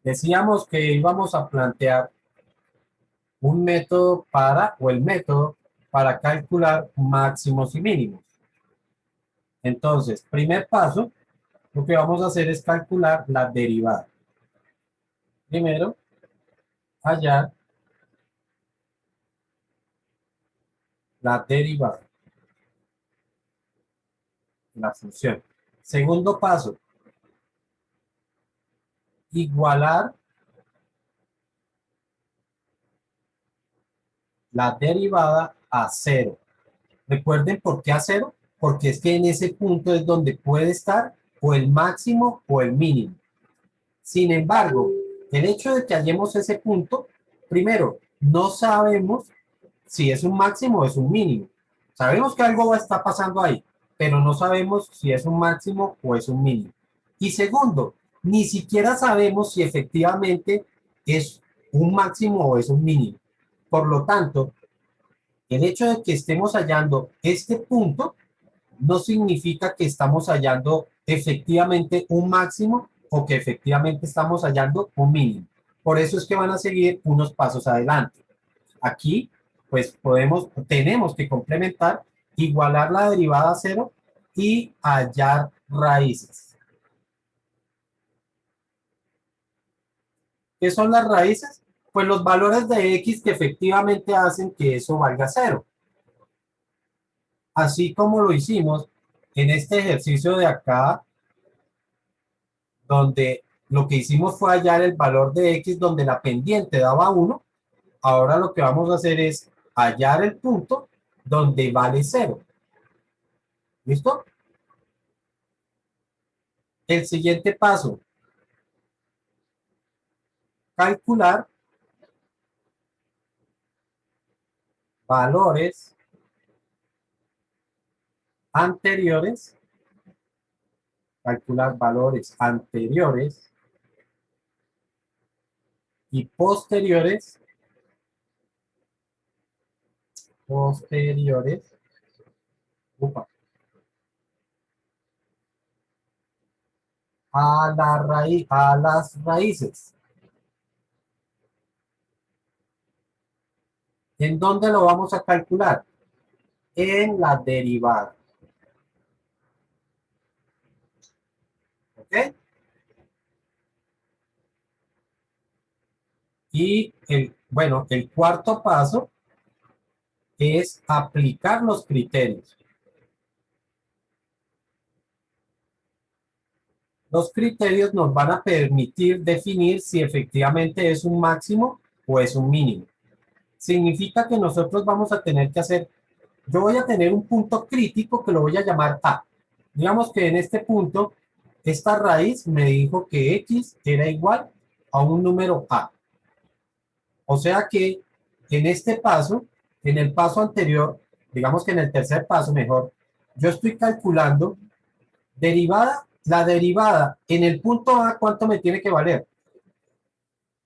Decíamos que íbamos a plantear un método o el método para calcular máximos y mínimos. Entonces, primer paso, lo que vamos a hacer es calcular la derivada. Primero, hallar la derivada de la función. Segundo paso, igualar la derivada a cero. Recuerden por qué a cero, porque es que en ese punto es donde puede estar o el máximo o el mínimo. Sin embargo, el hecho de que hallemos ese punto, primero, no sabemos si es un máximo o es un mínimo. Sabemos que algo está pasando ahí, pero no sabemos si es un máximo o es un mínimo. Y segundo, ni siquiera sabemos si efectivamente es un máximo o es un mínimo. Por lo tanto, el hecho de que estemos hallando este punto no significa que estamos hallando efectivamente un máximo o que efectivamente estamos hallando un mínimo. Por eso es que van a seguir unos pasos adelante. Aquí, pues tenemos que complementar, igualar la derivada a cero y hallar raíces. ¿Qué son las raíces? Pues los valores de x que efectivamente hacen que eso valga cero. Así como lo hicimos en este ejercicio de acá, donde lo que hicimos fue hallar el valor de x donde la pendiente daba 1, ahora lo que vamos a hacer es hallar el punto donde vale 0. ¿Listo? El siguiente paso, calcular valores anteriores, y posteriores upa, a las raíces. ¿En dónde lo vamos a calcular? En la derivada. ¿Ok? Y el cuarto paso es aplicar los criterios. Los criterios nos van a permitir definir si efectivamente es un máximo o es un mínimo. Significa que nosotros vamos a tener que hacer, yo voy a tener un punto crítico que lo voy a llamar A. Digamos que en este punto, esta raíz me dijo que X era igual a un número A. O sea que en este paso, en el paso anterior, digamos que en el tercer paso mejor, yo estoy calculando la derivada en el punto A, ¿cuánto me tiene que valer?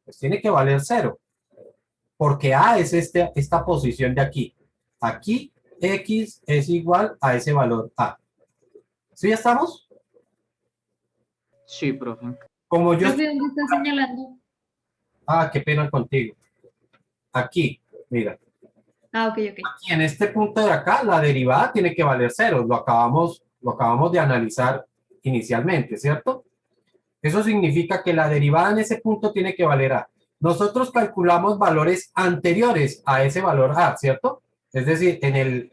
Pues tiene que valer cero, porque A es esta posición de aquí. Aquí X es igual a ese valor A. ¿Sí ya estamos? Sí, profe. Como yo Profe, estoy... ¿dónde está señalando? Ah, qué pena contigo. Aquí, mira. Ah, ok, ok. Aquí en este punto de acá, la derivada tiene que valer cero. Lo acabamos de analizar inicialmente, ¿cierto? Eso significa que la derivada en ese punto tiene que valer A. Nosotros calculamos valores anteriores a ese valor A, ¿cierto? Es decir, en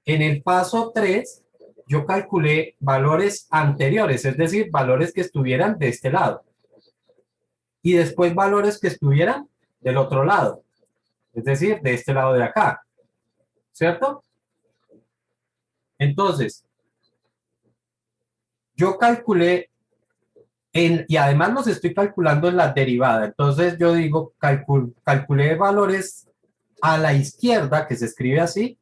el paso 3, yo calculé valores anteriores, es decir, valores que estuvieran de este lado. Y después valores que estuvieran del otro lado, es decir, de este lado de acá, ¿cierto? Entonces, yo calculé y además los estoy calculando en la derivada. Entonces yo digo, calculé valores a la izquierda, que se escribe así,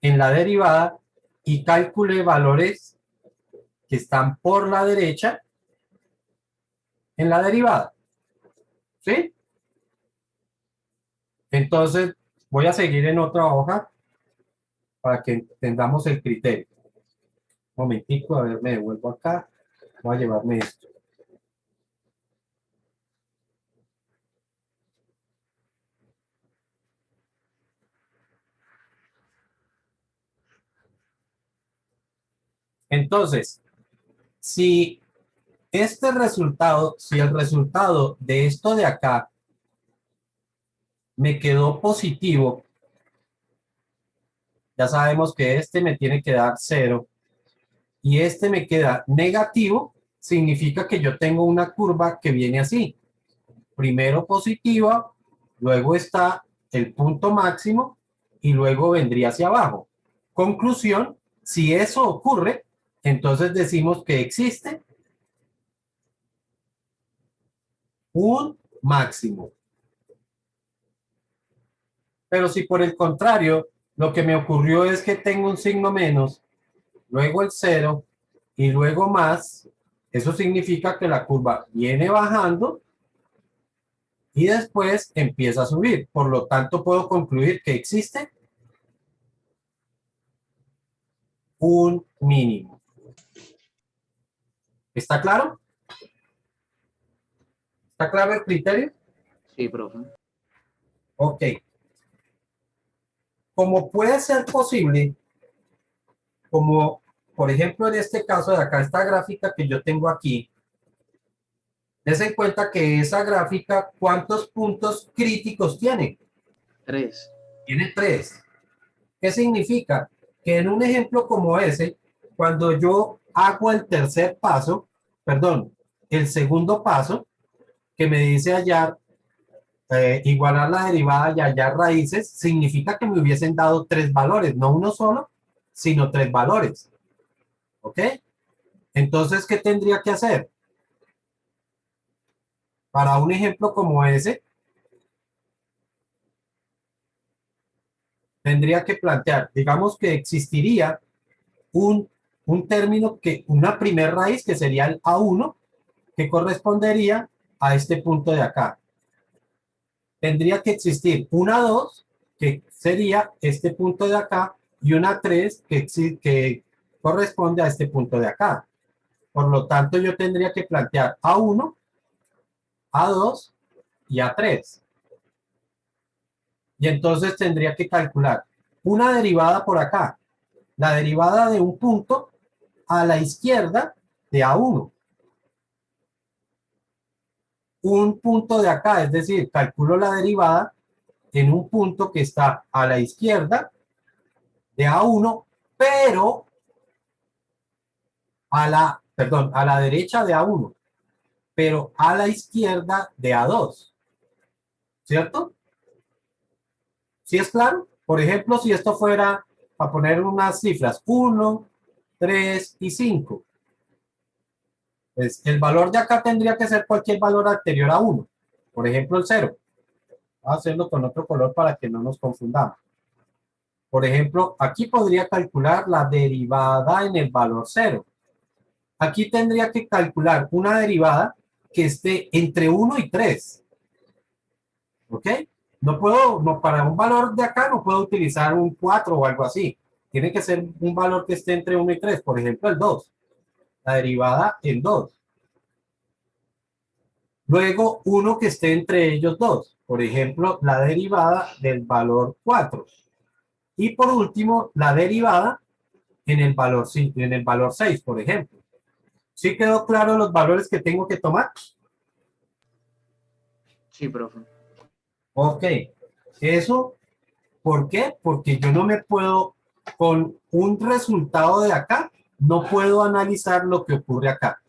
en la derivada, y calculé valores que están por la derecha en la derivada. ¿Sí? Entonces voy a seguir en otra hoja para que entendamos el criterio. Un momentico, a ver, me devuelvo acá. Voy a llevarme esto. Entonces, si si el resultado de esto de acá me quedó positivo, ya sabemos que este me tiene que dar 0 y este me queda negativo, significa que yo tengo una curva que viene así. Primero positiva, luego está el punto máximo y luego vendría hacia abajo. Conclusión, si eso ocurre, entonces decimos que existe un máximo. Pero si por el contrario, lo que me ocurrió es que tengo un signo menos, luego el 0 y luego más, eso significa que la curva viene bajando y después empieza a subir. Por lo tanto, puedo concluir que existe un mínimo. ¿Está claro? ¿Está claro el criterio? Sí, profe. Ok. Como puede ser posible, como por ejemplo en este caso de acá, esta gráfica que yo tengo aquí, des en cuenta que esa gráfica, ¿cuántos puntos críticos tiene? 3. Tiene 3. ¿Qué significa? Que en un ejemplo como ese, cuando yo hago el tercer paso, perdón, el segundo paso, que me dice hallar, igualar la derivada y hallar raíces, significa que me hubiesen dado 3 valores, no uno solo, sino 3 valores. ¿Ok? Entonces, ¿qué tendría que hacer? Para un ejemplo como ese, tendría que plantear, digamos que existiría un, un término, una primer raíz que sería el A1, que correspondería a este punto de acá. Tendría que existir una 2, que sería este punto de acá, y una 3, que corresponde a este punto de acá. Por lo tanto, yo tendría que plantear A1, A2 y A3. Y entonces tendría que calcular una derivada por acá, la derivada de un punto a la izquierda de A1. Un punto de acá, es decir, calculo la derivada en un punto que está a la izquierda de A1, pero a la derecha de A1, pero a la izquierda de A2, ¿cierto? ¿Sí es claro? Por ejemplo, si esto fuera a poner unas cifras 1, 3 y 5, pues el valor de acá tendría que ser cualquier valor anterior a 1. Por ejemplo, el 0. Vamos a hacerlo con otro color para que no nos confundamos. Por ejemplo, aquí podría calcular la derivada en el valor 0. Aquí tendría que calcular una derivada que esté entre 1 y 3. ¿Ok? No puedo, no, para un valor de acá no puedo utilizar un 4 o algo así. Tiene que ser un valor que esté entre 1 y 3. Por ejemplo, el 2. La derivada en 2. Luego, uno que esté entre ellos dos. Por ejemplo, la derivada del valor 4. Y por último, la derivada en el valor 5, en el valor 6, por ejemplo. ¿Sí quedó claro los valores que tengo que tomar? Sí, profe. Ok. Eso, ¿por qué? Porque yo no me puedo, con un resultado de acá, no puedo analizar lo que ocurre acá.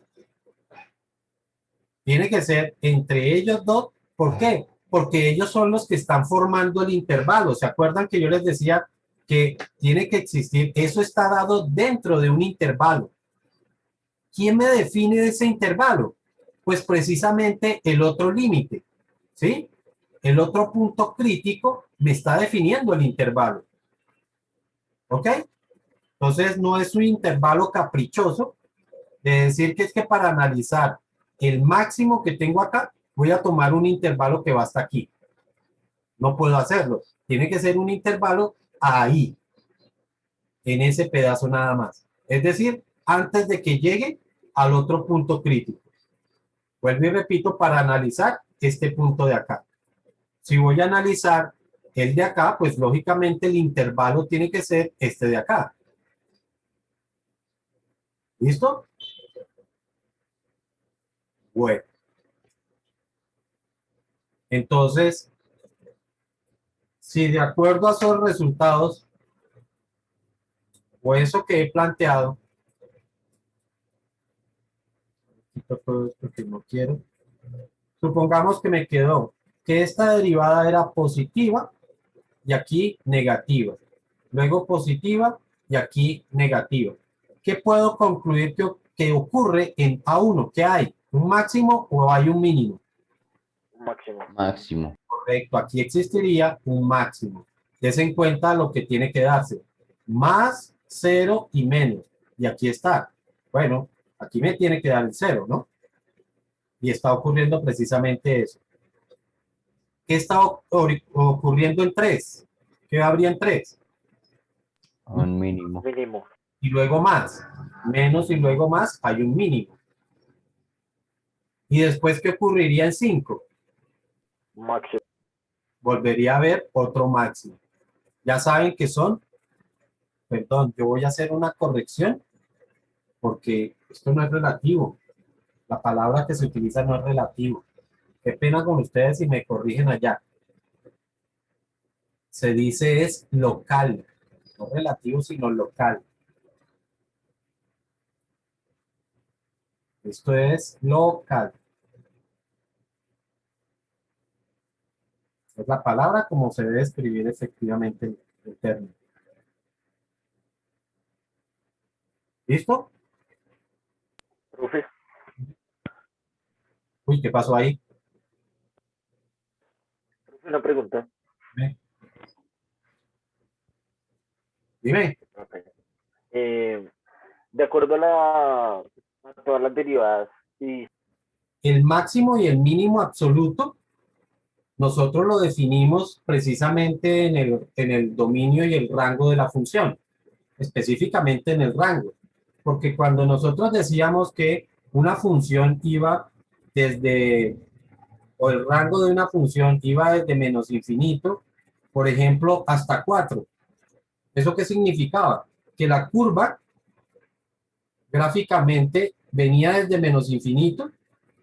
Tiene que ser entre ellos dos. ¿Por qué? Porque ellos son los que están formando el intervalo. ¿Se acuerdan que yo les decía que tiene que existir? Eso está dado dentro de un intervalo. ¿Quién me define ese intervalo? Pues precisamente el otro límite, ¿sí? El otro punto crítico me está definiendo el intervalo. ¿Ok? Entonces no es un intervalo caprichoso de decir que es que para analizar el máximo que tengo acá, voy a tomar un intervalo que va hasta aquí. No puedo hacerlo. Tiene que ser un intervalo ahí, en ese pedazo nada más. Es decir, antes de que llegue al otro punto crítico. Vuelvo y repito, para analizar este punto de acá. Si voy a analizar el de acá, pues lógicamente el intervalo tiene que ser este de acá. ¿Listo? Bueno, entonces, si de acuerdo a esos resultados o eso que he planteado, quito todo esto que no quiero, supongamos que me quedó que esta derivada era positiva y aquí negativa, luego positiva y aquí negativa. ¿Qué puedo concluir que ocurre en A1? ¿Qué hay? ¿Un máximo o hay un mínimo? Máximo. Máximo. Correcto, aquí existiría un máximo. Des en cuenta lo que tiene que darse. Más, cero y menos. Y aquí está. Bueno, aquí me tiene que dar el cero, ¿no? Y está ocurriendo precisamente eso. ¿Qué está ocurriendo en 3? ¿Qué habría en 3? Un mínimo. Mínimo. Y luego más. Menos y luego más hay un mínimo. ¿Y después qué ocurriría en 5? Máximo. Volvería a haber otro máximo. Ya saben que son, perdón, yo voy a hacer una corrección porque esto no es relativo. La palabra que se utiliza no es relativo. Qué pena con ustedes si me corrigen allá. Se dice es local, no relativo, sino local. Esto es local. Es la palabra como se debe escribir efectivamente el término. ¿Listo? Profe, Uy, ¿qué pasó ahí? profe, una pregunta. Dime. Dime. Ok. De acuerdo a todas las derivadas y El máximo y el mínimo absoluto, nosotros lo definimos precisamente en el dominio y el rango de la función, específicamente en el rango. Porque cuando nosotros decíamos que una función iba desde, o el rango de una función iba desde menos infinito, por ejemplo, hasta 4. ¿Eso qué significaba? Que la curva gráficamente venía desde menos infinito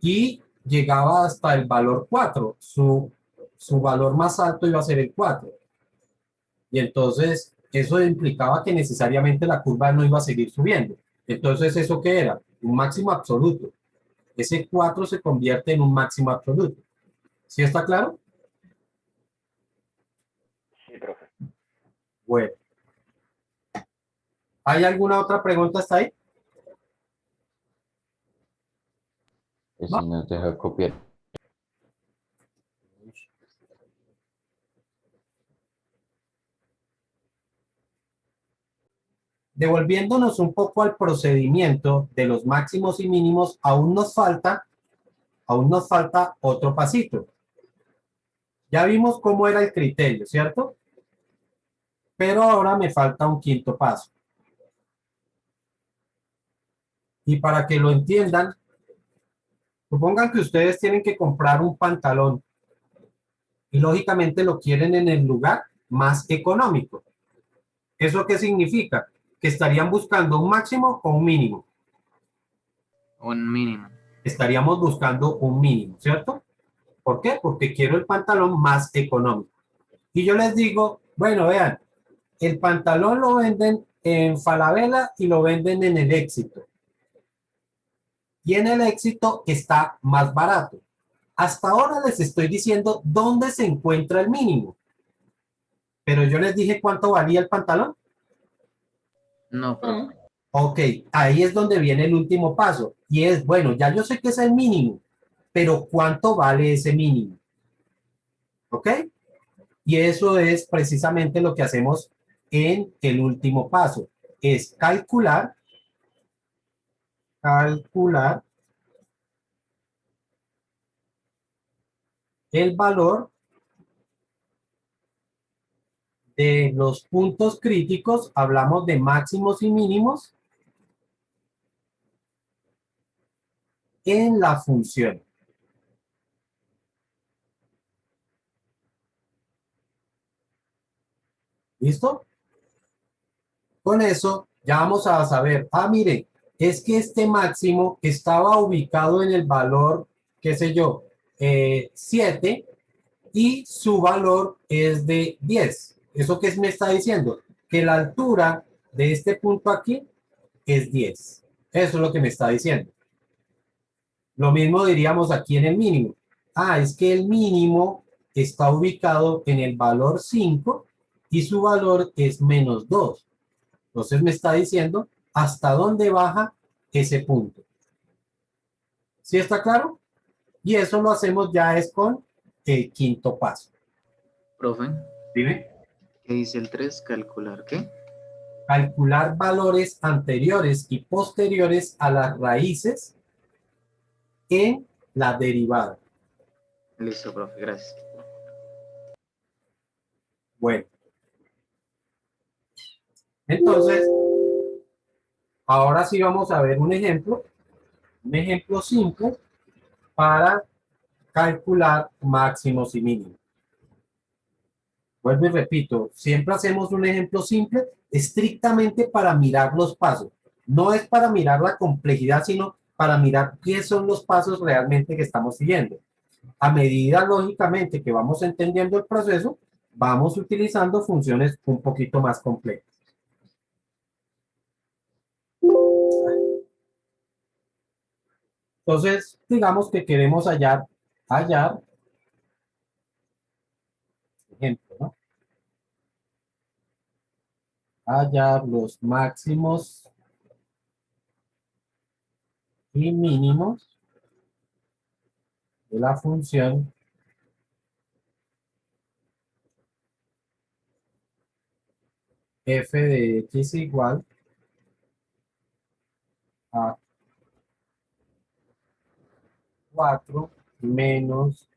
y llegaba hasta el valor 4. Su valor más alto iba a ser el 4. Y entonces eso implicaba que necesariamente la curva no iba a seguir subiendo. Entonces, ¿eso qué era? Un máximo absoluto. Ese 4 se convierte en un máximo absoluto. ¿Sí está claro? sí, profe. Bueno. ¿Hay alguna otra pregunta hasta ahí? Que No. si nos deja copiar. Devolviéndonos un poco al procedimiento de los máximos y mínimos, aún nos falta otro pasito. Ya vimos cómo era el criterio, ¿cierto? Pero ahora me falta un quinto paso. Y para que lo entiendan, supongan que ustedes tienen que comprar un pantalón y lógicamente lo quieren en el lugar más económico. ¿Eso qué significa? Que estarían buscando un máximo o un mínimo. Un mínimo. Estaríamos buscando un mínimo, ¿cierto? ¿Por qué? Porque quiero el pantalón más económico. Y yo les digo, bueno, vean, el pantalón lo venden en Falabella y lo venden en el Éxito. Y en el Éxito está más barato. Hasta ahora les estoy diciendo dónde se encuentra el mínimo. Pero yo les dije cuánto valía el pantalón. No, profe. No. Ok, ahí es donde viene el último paso. Y es, bueno, ya yo sé que es el mínimo, pero ¿cuánto vale ese mínimo? ¿Ok? Y eso es precisamente lo que hacemos en el último paso. Es calcular el valor de los puntos críticos. Hablamos de máximos y mínimos en la función. ¿Listo? Con eso ya vamos a saber, mire, es que este máximo estaba ubicado en el valor, qué sé yo, 7 y su valor es de 10. ¿Eso qué me está diciendo? Que la altura de este punto aquí es 10. Eso es lo que me está diciendo. Lo mismo diríamos aquí en el mínimo. Ah, es que el mínimo está ubicado en el valor 5 y su valor es menos 2. Entonces me está diciendo hasta dónde baja ese punto. ¿Sí está claro? Y eso lo hacemos ya es con el quinto paso. Profe, Dime. ¿qué dice el 3? Calcular, ¿qué? Calcular valores anteriores y posteriores a las raíces en la derivada. Listo, profe, gracias. Bueno, entonces, ahora sí vamos a ver un ejemplo simple para calcular máximos y mínimos. Vuelvo y repito, siempre hacemos un ejemplo simple estrictamente para mirar los pasos. No es para mirar la complejidad, sino para mirar qué son los pasos realmente que estamos siguiendo. A medida, lógicamente, que vamos entendiendo el proceso, vamos utilizando funciones un poquito más complejas. Entonces, digamos que queremos hallar, ejemplo, ¿no? Hallar los máximos y mínimos de la función f de x igual a 4 menos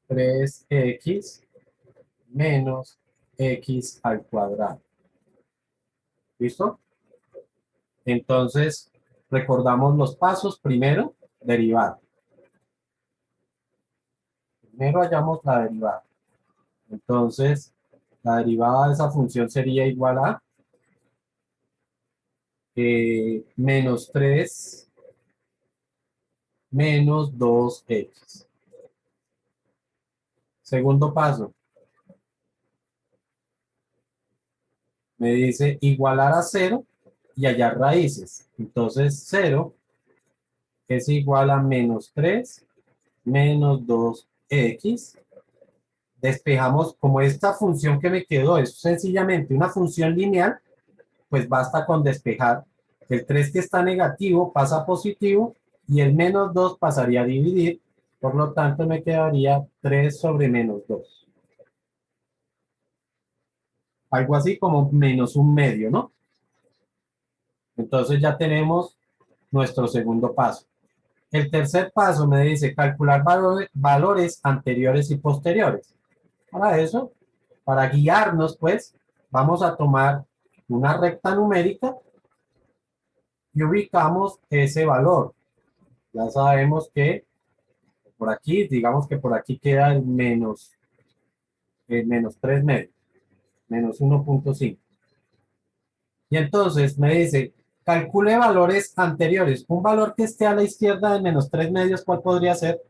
3x menos x al cuadrado. ¿Listo? Entonces, recordamos los pasos. Primero, derivada. Primero hallamos la derivada. Entonces, la derivada de esa función sería igual a menos 3 menos 2x. Segundo paso. Me dice igualar a 0 y hallar raíces. Entonces, 0 es igual a menos 3 menos 2x. Despejamos, como esta función que me quedó es sencillamente una función lineal, pues basta con despejar. El 3 que está negativo pasa a positivo y el menos 2 pasaría a dividir. Por lo tanto, me quedaría 3 sobre menos 2. Algo así como menos un medio, ¿no? Entonces ya tenemos nuestro segundo paso. El tercer paso me dice calcular valores anteriores y posteriores. Para eso, para guiarnos, pues, vamos a tomar una recta numérica y ubicamos ese valor. Ya sabemos que por aquí, digamos que por aquí queda el menos 3 medios, menos 1.5. Y entonces me dice, calcule valores anteriores. Un valor que esté a la izquierda de menos 3 medios, ¿cuál podría ser?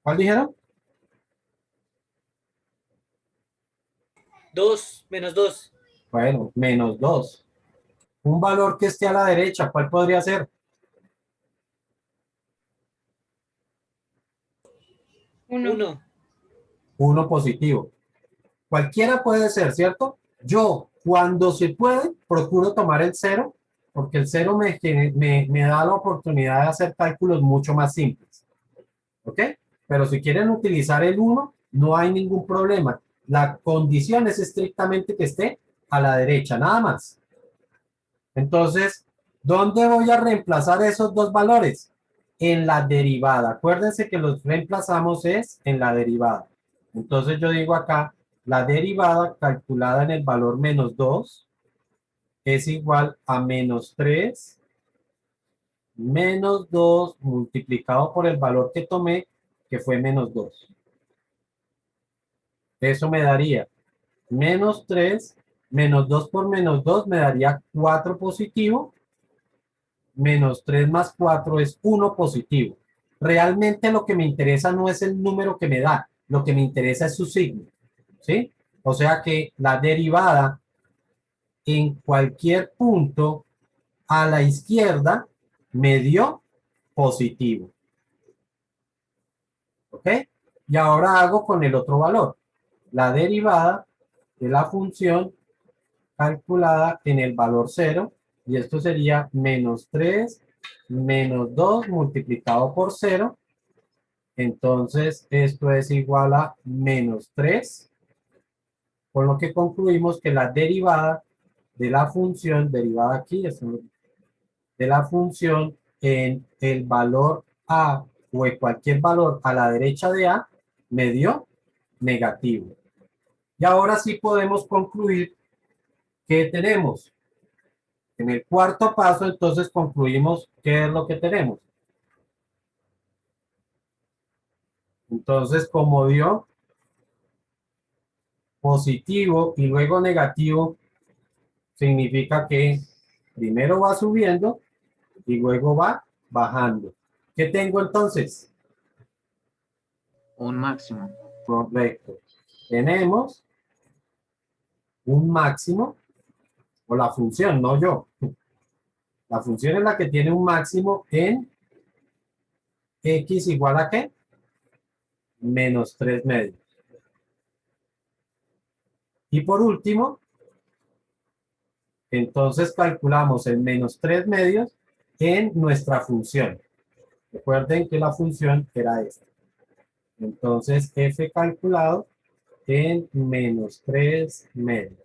¿Cuál dijeron? 2 menos 2. Bueno, menos 2. Un valor que esté a la derecha, ¿cuál podría ser? 1. 1 positivo. Cualquiera puede ser, ¿cierto? Yo, cuando se puede, procuro tomar el 0, porque el 0 me da la oportunidad de hacer cálculos mucho más simples. ¿Ok? Pero si quieren utilizar el 1, no hay ningún problema. La condición es estrictamente que esté a la derecha, nada más. Entonces, ¿dónde voy a reemplazar esos dos valores? En la derivada. Acuérdense que los reemplazamos es en la derivada. Entonces yo digo acá, la derivada calculada en el valor menos 2 es igual a menos 3 menos 2 multiplicado por el valor que tomé, que fue menos 2. Eso me daría menos 3, menos 2 por menos 2 me daría 4 positivo, menos 3 más 4 es 1 positivo. Realmente lo que me interesa no es el número que me da, lo que me interesa es su signo, ¿sí? O sea que la derivada en cualquier punto a la izquierda me dio positivo. ¿Ok? Y ahora hago con el otro valor. La derivada de la función calculada en el valor 0, y esto sería menos 3 menos 2 multiplicado por 0. Entonces, esto es igual a menos 3, con lo que concluimos que la derivada de la función, derivada aquí, de la función en el valor a o en cualquier valor a la derecha de a, me dio negativo. Y ahora sí podemos concluir que tenemos. En el cuarto paso, entonces concluimos qué es lo que tenemos. Entonces, como dio positivo y luego negativo, significa que primero va subiendo y luego va bajando. ¿Qué tengo entonces? Un máximo. Correcto. Tenemos un máximo, o la función, no yo. La función es la que tiene un máximo en x igual a ¿qué? Menos 3 medios. Y por último, entonces calculamos el menos 3 medios en nuestra función. Recuerden que la función era esta. Entonces, f calculado en menos 3 medios.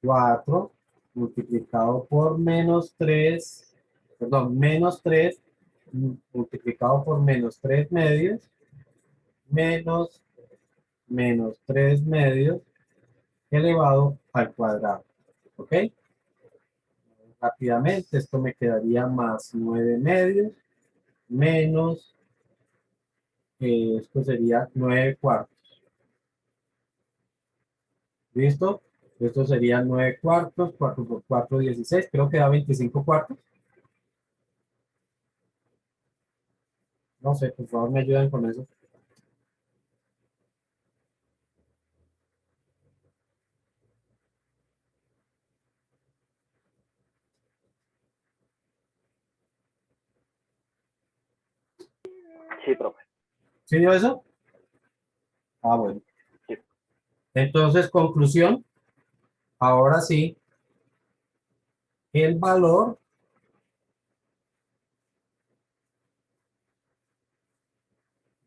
4 multiplicado por menos 3, perdón, menos 3 multiplicado por menos 3 medios, menos 3 medios elevado al cuadrado. ¿Ok? Rápidamente, esto me quedaría más 9 medios, menos, esto sería 9 cuartos. ¿Listo? Esto sería 9 cuartos, 4 por 4, 16, creo que da 25 cuartos. No sé, por favor me ayuden con eso. Sí, profe. ¿Sí dio eso? Ah, bueno. Sí. Entonces, conclusión. Ahora sí, el valor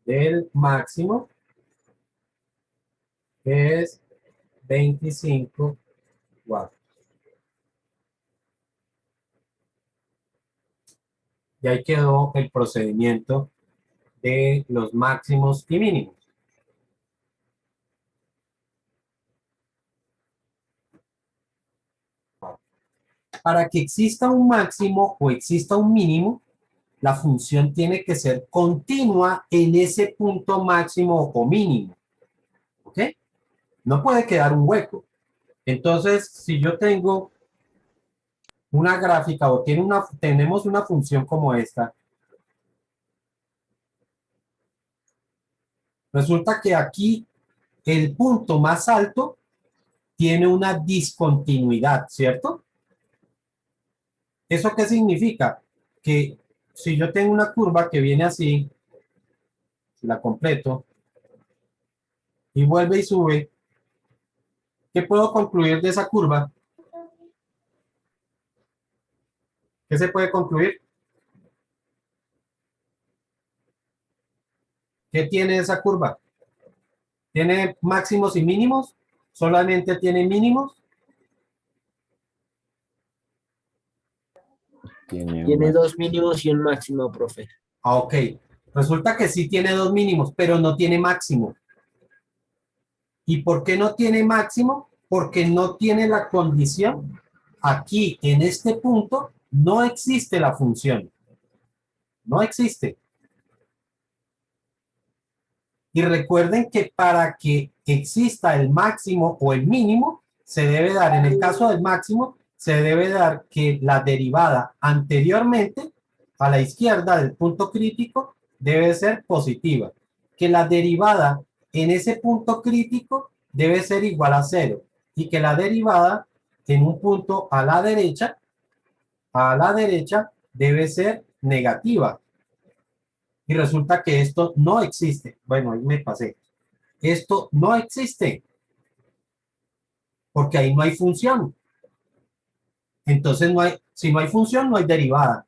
del máximo es 25 watts. Y ahí quedó el procedimiento de los máximos y mínimos. Para que exista un máximo o exista un mínimo, la función tiene que ser continua en ese punto máximo o mínimo. ¿Ok? No puede quedar un hueco. Entonces, si yo tengo una gráfica o tenemos una función como esta, resulta que aquí el punto más alto tiene una discontinuidad, ¿cierto? ¿Eso qué significa? Que si yo tengo una curva que viene así, la completo, y vuelve y sube, ¿qué puedo concluir de esa curva? ¿Qué se puede concluir? ¿Qué tiene esa curva? ¿Tiene máximos y mínimos? ¿Solamente tiene mínimos? Tiene dos mínimos y un máximo, profe. Ah, ok. Resulta que sí tiene dos mínimos, pero no tiene máximo. ¿Y por qué no tiene máximo? Porque no tiene la condición. Aquí, en este punto, no existe la función. No existe. Y recuerden que para que exista el máximo o el mínimo, se debe dar, en el caso del máximo, se debe dar que la derivada anteriormente a la izquierda del punto crítico debe ser positiva, que la derivada en ese punto crítico debe ser igual a 0 y que la derivada en un punto a la derecha debe ser negativa. Y resulta que esto no existe. Bueno, ahí me pasé. Esto no existe porque ahí no hay función. Entonces si no hay función, no hay derivada.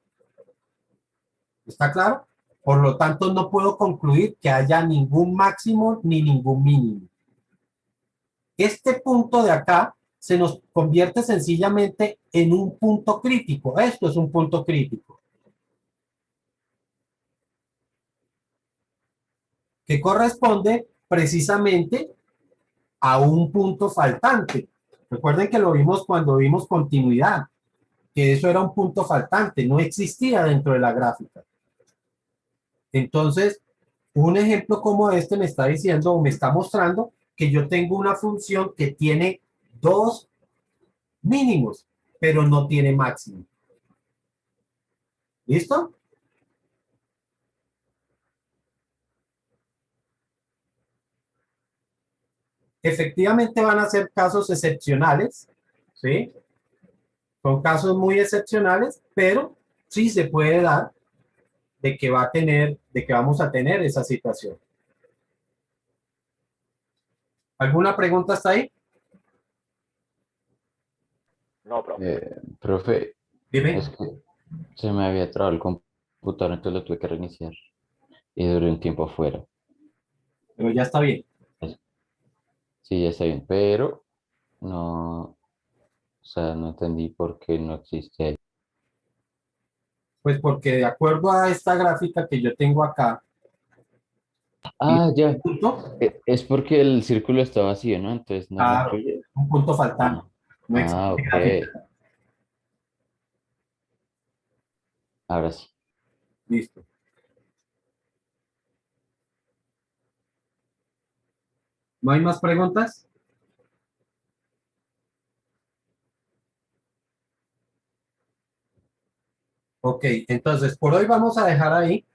¿Está claro? Por lo tanto, no puedo concluir que haya ningún máximo ni ningún mínimo. Este punto de acá se nos convierte sencillamente en un punto crítico. Esto es un punto crítico, que corresponde precisamente a un punto faltante. Recuerden que lo vimos cuando vimos continuidad, que eso era un punto faltante, no existía dentro de la gráfica. Entonces, un ejemplo como este me está diciendo o me está mostrando que yo tengo una función que tiene dos mínimos, pero no tiene máximo. ¿Listo? Efectivamente van a ser casos excepcionales, ¿sí? Son casos muy excepcionales, pero sí se puede dar de que vamos a tener esa situación. ¿Alguna pregunta hasta ahí? No, profe. Profe, Dime. es que se me había trabado el computador, entonces lo tuve que reiniciar y duré un tiempo afuera. Pero ya está bien. Sí, ya está bien, pero no, o sea, no entendí por qué no existe ahí. Pues porque de acuerdo a esta gráfica que yo tengo acá, Ah, ya, punto, es porque el círculo está vacío, ¿no? Entonces no lo claro, incluye. un punto faltante. Ah, No ah, existe ok, gráfica. ahora sí. Listo. ¿No hay más preguntas? Ok, entonces por hoy vamos a dejar ahí.